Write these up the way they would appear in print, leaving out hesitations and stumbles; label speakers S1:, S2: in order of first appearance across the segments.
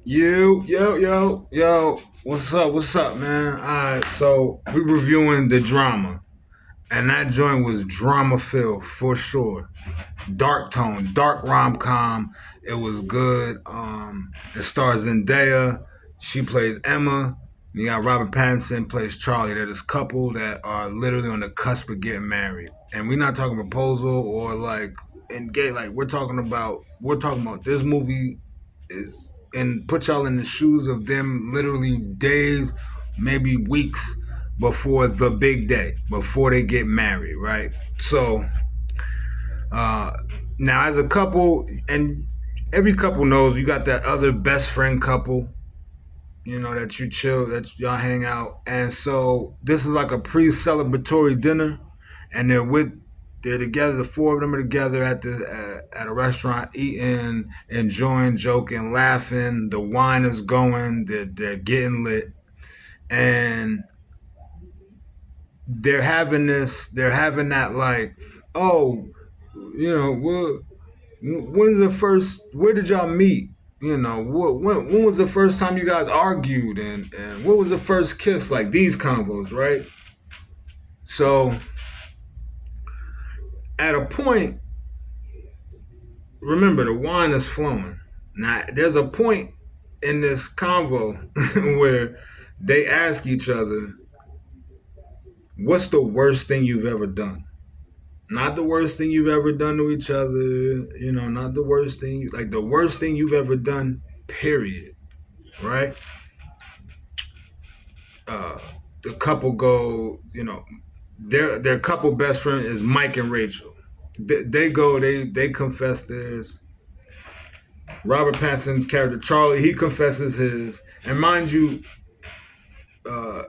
S1: Yo. What's up? What's up, man? All right, so we reviewing the drama, and that joint was drama filled for sure. Dark tone, dark rom com. It was good. It stars Zendaya. She plays Emma. You got Robert Pattinson plays Charlie. They're this couple that are literally on the cusp of getting married, and we're not talking proposal or like in gay. Like we're talking about this movie is and put y'all in the shoes of them literally days, maybe weeks before the big day, before they get married, right? So uh now as a couple, and every couple knows you got that other best friend couple, that you chill, that y'all hang out. And so this is like a pre-celebratory dinner, and they're together. The four of them are together at a restaurant, eating, enjoying, joking, laughing. The wine is going. They're getting lit, and they're having that like, oh, well, when's the first? Where did y'all meet? When was the first time you guys argued, and what was the first kiss? Like these combos, right? So at a point, remember the wine is flowing. Now there's a point in this convo where they ask each other, "What's the worst thing you've ever done?" Not the worst thing you've ever done to each other, not the worst thing, like the worst thing you've ever done, period, right? Uh, the couple go, their couple best friend is Mike and Rachel. They confess theirs. Robert Pattinson's character Charlie, he confesses his, and mind you, uh,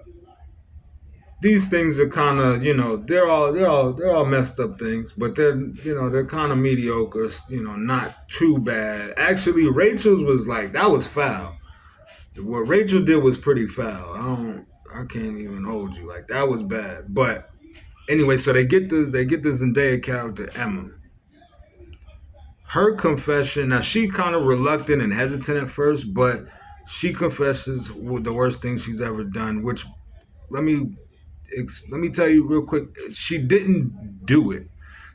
S1: these things are kind of, they're all messed up things, but they're kind of mediocre, not too bad. Actually, Rachel's was like that was foul. What Rachel did was pretty foul. I can't even hold you, like that was bad. But anyway, so they get this Zendaya character Emma. Her confession. Now she kind of reluctant and hesitant at first, but she confesses with the worst thing she's ever done. Which let me let me tell you real quick. She didn't do it.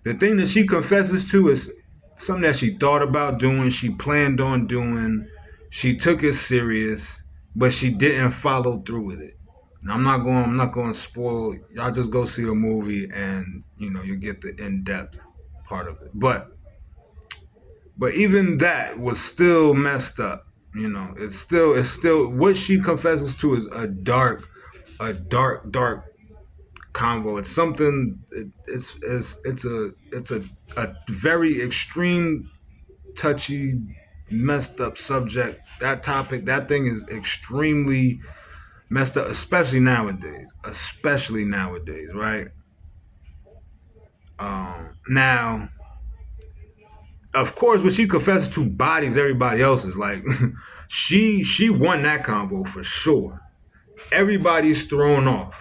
S1: The thing that she confesses to is something that she thought about doing. She planned on doing. She took it serious, but she didn't follow through with it. Now, I'm not going to spoil. Y'all just go see the movie, and you get the in depth part of it. But even that was still messed up. It's still what she confesses to is a dark convo. It's something. It's a very extreme, touchy, messed up subject. That topic, that thing is extremely messed up, especially nowadays. Especially nowadays, right? Now, of course, when she confesses to bodies everybody else's, like she won that combo for sure. Everybody's thrown off.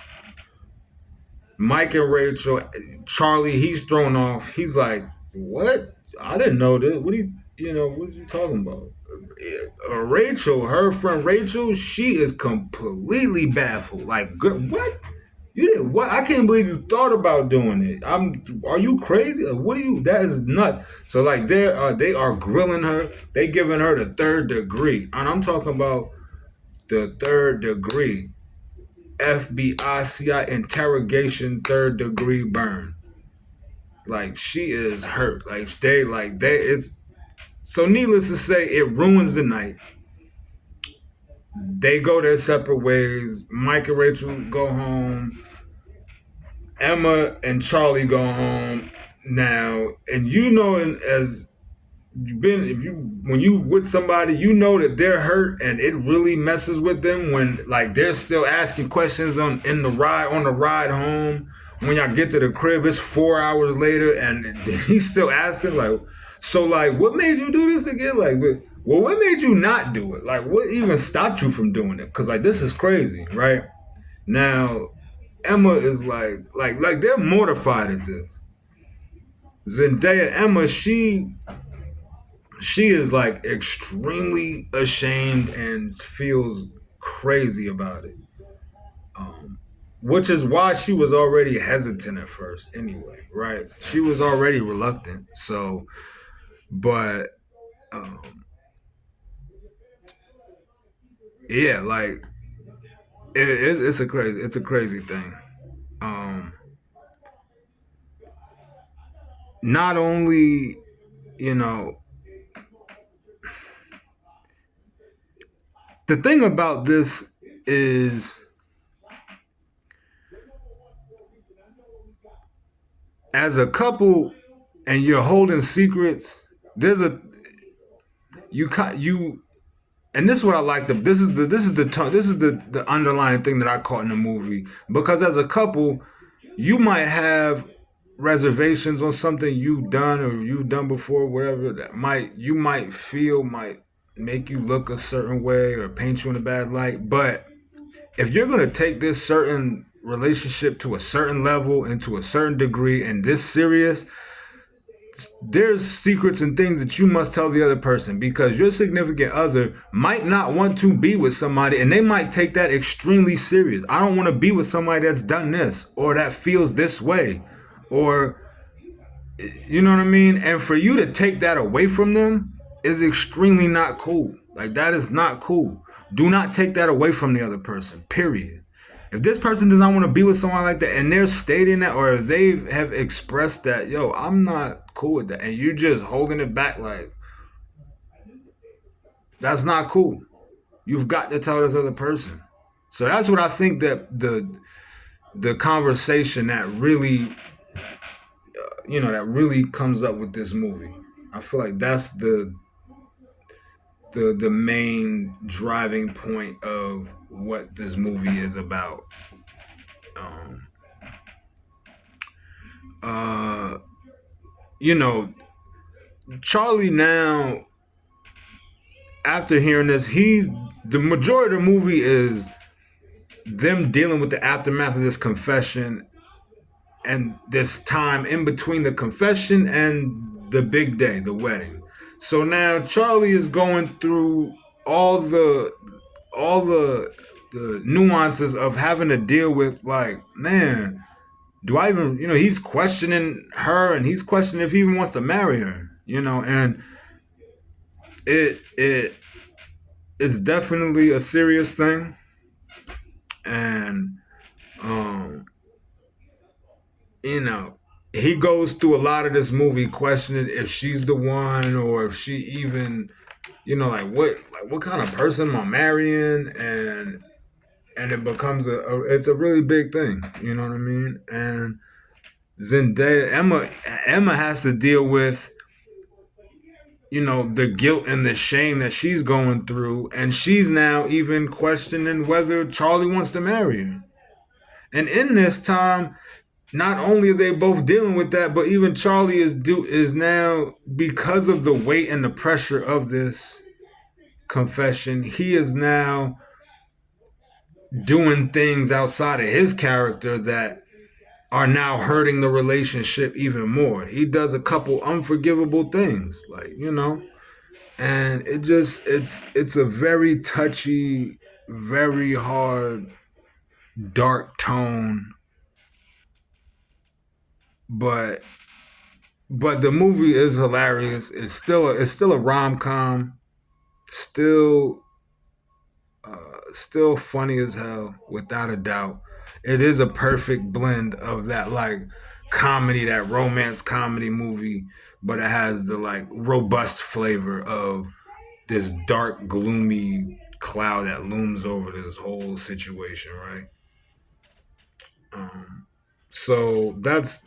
S1: Mike and Rachel, Charlie, he's thrown off. He's like, "What? I didn't know this. What are you talking about?" Rachel, her friend Rachel, she is completely baffled. Like, what? You did what? I can't believe you thought about doing it. Are you crazy? Like, what are you? That is nuts. So like, they are grilling her. They giving her the third degree, and I'm talking about the third degree. FBI, CI interrogation, third degree burn. Like she is hurt. Like they it's so needless to say, it ruins the night. They go their separate ways. Mike and Rachel go home. Emma and Charlie go home now, and as you've been, if you when you with somebody, that they're hurt, and it really messes with them when like they're still asking questions on the ride home. When y'all get to the crib, it's 4 hours later, and he's still asking like, so like, what made you do this again? Like, well, what made you not do it? Like, what even stopped you from doing it? Because like this is crazy, right? Now Emma is like they're mortified at this. Zendaya, Emma, she is like extremely ashamed and feels crazy about it. Um, which is why she was already hesitant at first, anyway, right? She was already reluctant. So, but um, yeah, like it's a crazy thing. Um, not only you know the thing about this is as a couple and you're holding secrets. There's a you and this is what I like. This is the underlying thing that I caught in the movie because as a couple, you might have reservations on something you've done or you've done before, whatever that might feel might make you look a certain way or paint you in a bad light. But if you're gonna take this certain relationship to a certain level and to a certain degree and this serious, there's secrets and things that you must tell the other person because your significant other might not want to be with somebody and they might take that extremely serious. I don't want to be with somebody that's done this or that feels this way or you know what I mean? And for you to take that away from them is extremely not cool. Like that is not cool. Do not take that away from the other person. Period. If this person does not want to be with someone like that and they're stating that or if they have expressed that, yo, I'm not cool with that, and you're just holding it back like that's not cool. You've got to tell this other person. So that's what I think that the conversation that really that really comes up with this movie. I feel like that's the main driving point of what this movie is about. Um, uh, you know, Charlie now after hearing this, the majority of the movie is them dealing with the aftermath of this confession and this time in between the confession and the big day, the wedding. So now Charlie is going through all the all the nuances of having to deal with like, man, do I even he's questioning her and he's questioning if he even wants to marry her, and it it's definitely a serious thing. And um you know he goes through a lot of this movie questioning if she's the one or if she even what kind of person am I marrying, and it becomes it's a really big thing, you know what I mean? And Zendaya Emma has to deal with the guilt and the shame that she's going through, and she's now even questioning whether Charlie wants to marry her. And in this time, not only are they both dealing with that, but even Charlie is now, because of the weight and the pressure of this confession, he is now doing things outside of his character that are now hurting the relationship even more. He does a couple unforgivable things, like, and it's a very touchy, very hard, dark tone, but the movie is hilarious. It's still a rom com, still still funny as hell, without a doubt. It is a perfect blend of that like comedy, that romance comedy movie, but it has the like robust flavor of this dark, gloomy cloud that looms over this whole situation, right? Um, so that's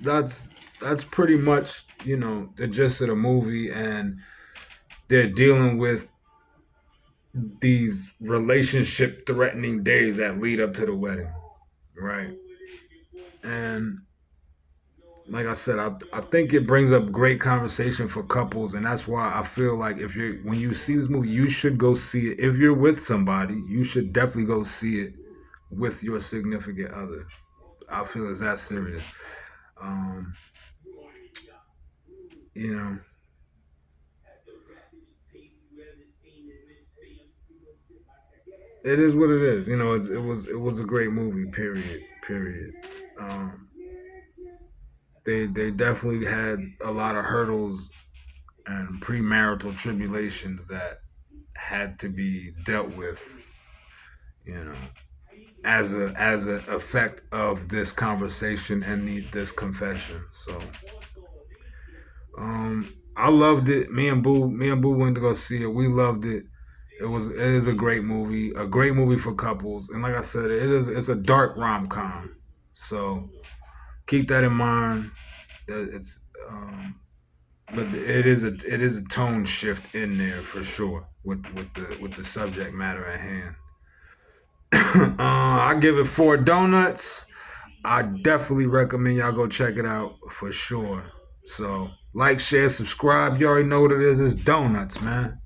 S1: pretty much the gist of the movie, and they're dealing with these relationship threatening days that lead up to the wedding, right? And like I said, I think it brings up great conversation for couples, and that's why I feel like when you see this movie, you should go see it. If you're with somebody, you should definitely go see it with your significant other. I feel it's that serious. Um, you know, it is what it is. You know, it was a great movie. Period. Um, they definitely had a lot of hurdles and premarital tribulations that had to be dealt with. You know, as a effect of this conversation and this confession. So, I loved it. Me and Boo went to go see it. We loved it. It is a great movie for couples. And like I said, it's a dark rom com. So keep that in mind. It's but it is a tone shift in there for sure with the subject matter at hand. I give it 4 donuts. I definitely recommend y'all go check it out for sure. So like, share, subscribe. You already know what it is. It's donuts, man.